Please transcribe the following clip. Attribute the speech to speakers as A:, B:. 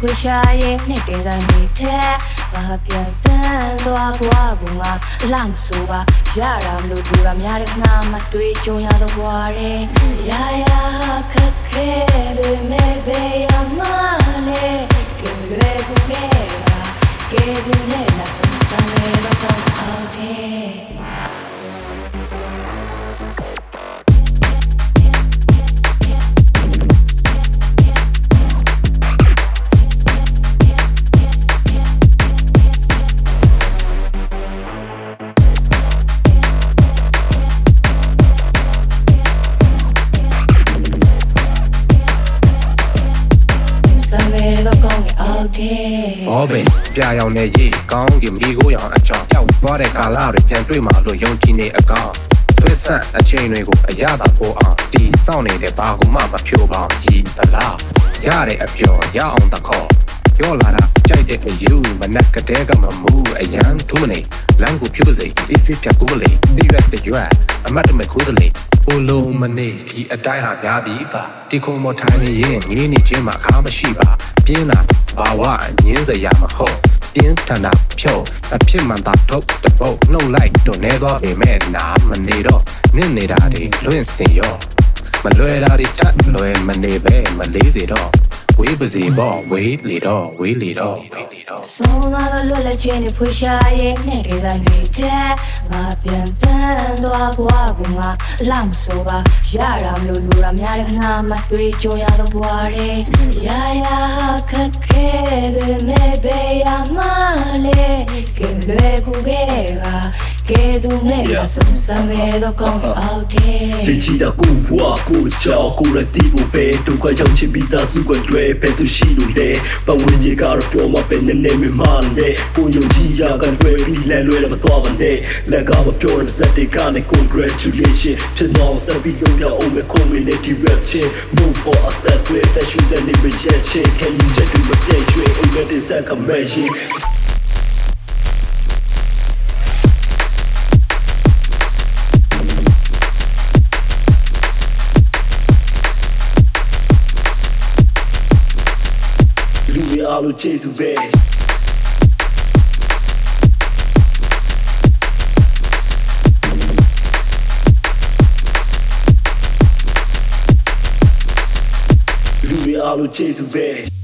A: ဖွေရှာရင်နှစ်တင်တိုင်းနေတဲ့ဘာပြန်တန်းသွားဘွားကငါအလားမဆိုပါရတာမလို့လူရများတဲ့ခဏမှတွေးကြုံရတော့ဘွားတဲ့ရာရာခက်ခဲပေမဲ့ဘေးရမလဲကဲလေကူကဲပါကဲဒီနဲ့လာဆုံးစမ်းနေတော့အောင်တဲ့
B: ဘောပင်ပြာရောင်နဲ့ရေကောင်းကင်မိကိုရောင်အကြောင်းရောက်သွားတဲ့ကာလတွေပြန်တွေ့မှလို့ယုံကြည်နေအကောင်ဆွေးဆက်အချိန်တွေကိုအရသာပို့အောင်တီစောင့်နေတဲ့ဘာကူမှမဖြိုးပါရည်သလားရတဲ့အပြောရအောင်တခေါ်ပြောလာတာကြိုက်တဲ့အယူမနက်ကတဲ့ကမမူအရန်ထူးမနေလမ်းကိုဖြိုးစေအေးစစ်ဖြတ်ကူးလေဒီရွက်တရွက်အမတ်တမဲ့ခိုးတယ်လေအိုလုံးမနေဒီအတိုင်းဟာများပြီးသားဒီခုံမထိုင်နေရင်ငင်းနေခြင်းမှာအခါမရှိပါပြင်းတာဘာဝညင်းစရာမဟုတ်ပြင်းထန်တာဖြုတ်အဖြစ်မှန်တာထုတ်တပုတ်နှုတ်လိုက်တော့နေသွားပေမဲ့နာမနေတော့နင့်နေတာတွေလွင့်စင်ရောမလွယ်တာတွေတတ်လွယ်မနေပဲမလေးစေတော့ဝေးပါစေပေါ့ဝေးလေတော့ဝေးလေတော့
A: ဆုံးသွားတော့လွတ်လက်ချင်းဖွေရှာရင်နှစ်တင်တိုင်းနေတဲ့ဘာပြန်တန်းသွားဘွားကငါအလားမဆိုပါရတာမလို့လူရများတဲ့ခဏမှတွေးကြုံရတော့ဘွားတဲ့ရာရာခက်ခဲပေမဲ့ဘေးရမလဲကဲလေကူကဲပါကဲသူနဲ့လာဆုံးစမ်းနေတော့ကောင်းအောင်တဲ့
C: 谁记得古话古教古人地不背都快想起比他苏关对背都西路嘞把我这个人表嘛被人内面骂嘞古有几呀干对比来来了么多问题来个我表人在地干的 congratulation 偏脑三比六秒我们空面的 direction move for a that way 在训练你们眼前看你这对我变学我们的三个美型အားလုံးချေသူပဲလူတွေအားလုံးချေသူပဲ